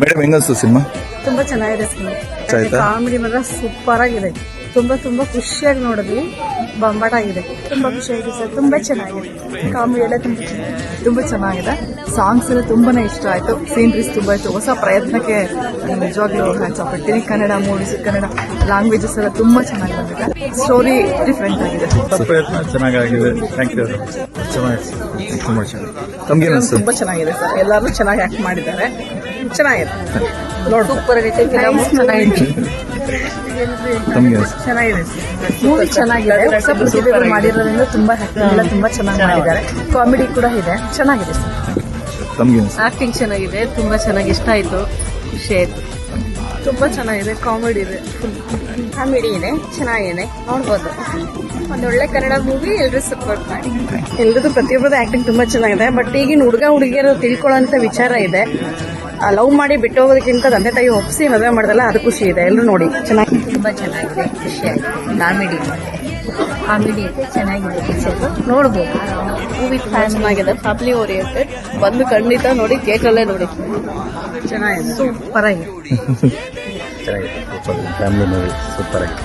Madam ಹೆಂಗನ್ಸ್ತು cinema? ತುಂಬಾ ಚೆನ್ನಾಗಿದೆ cinema. ಆಯ್ತಾ? ಕಾಮಿಡಿ ಮಾತ್ರ ಸೂಪರ್ ಆಗಿದೆ. ತುಂಬಾ ಖುಷಿಯಾಗಿ ನೋಡಿದ್ವಿ. ಬಂಬಾಟ ಆಗಿದೆ. ತುಂಬಾ ಖುಷಿಯಾಗಿದೆ ಸರ್. ತುಂಬಾ ಚೆನ್ನಾಗಿದೆ. ಕಾಮಿಡಿ ಎಲ್ಲ ತುಂಬಾ ಚೆನ್ನಾಗಿದೆ. ಸಾಂಗ್ಸ್ ಎಲ್ಲ ತುಂಬಾನೇ ಇಷ್ಟ ಆಯ್ತು. ಸೀನರೀಸ್ ತುಂಬಾ ಇತ್ತು. ಹೊಸ ಪ್ರಯತ್ನಕ್ಕೆ ನಿಜವಾಗ್ಲೂ ಹ್ಯಾಟ್ಸ್ ಆಫ್ ಇಡ್ತೀನಿ. ಕನ್ನಡ ಮೂವೀಸ್, ಕನ್ನಡ ಲ್ಯಾಂಗ್ವೇಜಸ್ ಎಲ್ಲ ತುಂಬಾ ಚೆನ್ನಾಗಿ ಬಂದಿದೆ. ಸ್ಟೋರಿ ಡಿಫ್ರೆಂಟ್ ಆಗಿದೆ. ಪ್ರಯತ್ನ ಚೆನ್ನಾಗಿದೆ. Thank you. ಚೆನ್ನಾಗಿದೆ, ತುಂಬಾ ಚೆನ್ನಾಗಿದೆ. ತಮ್ಗೆ ಅನಿಸ್ತು? ತುಂಬಾ ಚೆನ್ನಾಗಿದೆ ಸರ್. ಎಲ್ಲರೂ ಚೆನ್ನಾಗಿ ಆಕ್ಟ್ ಮಾಡಿದ್ದಾರೆ. ಚೆನ್ನಾಗಿದೆ ನೋಡಿ. ಸೂಪರ್ ಆಗೈತೆ. ತಮ್ಗೆ ಚೆನ್ನಾಗಿದೆ. ಮೂವಿ ಚೆನ್ನಾಗಿದೆ. ಹೊಸ ಪ್ರತಿಭೆಗಳು ಮಾಡಿರೋದ್ರಿಂದ ತುಂಬಾ ಆಕ್ಟಿಂಗ್ ಎಲ್ಲ ತುಂಬಾ ಚೆನ್ನಾಗಿ ಮಾಡಿದ್ದಾರೆ. ಕಾಮಿಡಿ ಕೂಡ ಇದೆ. ಚೆನ್ನಾಗಿದೆ ಸರ್. ತಮ್ಗೆ ಅನಿಸ್ತು? ಆಕ್ಟಿಂಗ್ ಚೆನ್ನಾಗಿದೆ. ತುಂಬಾ ಚೆನ್ನಾಗಿ ಇಷ್ಟ ಆಯ್ತು. ಖುಷಿ ಆಯ್ತು. ತುಂಬಾ ಚೆನ್ನಾಗಿದೆ. ಕಾಮಿಡಿ ಇದೆ. ಕಾಮಿಡಿ ಇದೆ. ಚೆನ್ನಾಗಿದೆ. ನೋಡ್ಬೋದು. ಒಂದೊಳ್ಳೆ ಕನ್ನಡ ಮೂವಿ. ಎಲ್ಲರೂ ಸಪೋರ್ಟ್ ಮಾಡಿ. ಎಲ್ರದ್ದು ಪ್ರತಿಯೊಬ್ಬರದ್ದು ಆಕ್ಟಿಂಗ್ ತುಂಬಾ ಚೆನ್ನಾಗಿದೆ. ಬಟ್ ಈಗಿನ ಹುಡುಗಿಯರು ತಿಳ್ಕೊಳ್ಳೋಂಥ ವಿಚಾರ ಇದೆ. ಲವ್ ಮಾಡಿ ಬಿಟ್ಟು ಹೋಗೋದಕ್ಕಿಂತ ತಂದೆ ತಾಯಿ ಒಪ್ಪಿಸಿ ಮದುವೆ ಮಾಡೋದಲ್ಲ, ಅದು ಖುಷಿ ಇದೆ. ಎಲ್ಲರೂ ನೋಡಿ. ಚೆನ್ನಾಗಿ ತುಂಬಾ ಚೆನ್ನಾಗಿದೆ. ಖುಷಿ ಆಗಿದೆ. ಕಾಮಿಡಿ ಇದೆ. ಚೆನ್ನಾಗಿದೆ. ಪಿಕ್ಚರ್ ನೋಡ್ಬೋದು. ಮೂವಿ ತುಂಬಾ ಚೆನ್ನಾಗಿದೆ. Family oriented. ಬಂದು ಖಂಡಿತ ನೋಡಿ. ಥಿಯೇಟ್ರಲ್ಲೇ ನೋಡಿ. ಚೆನ್ನಾಗಿದೆ. ಸೂಪರ್ ಆಗಿದೆ. ಚೆನ್ನಾಗಿದೆ. ಫ್ಯಾಮಿಲಿ ಮೂವಿ ಸೂಪರ್ ಆಗಿದೆ.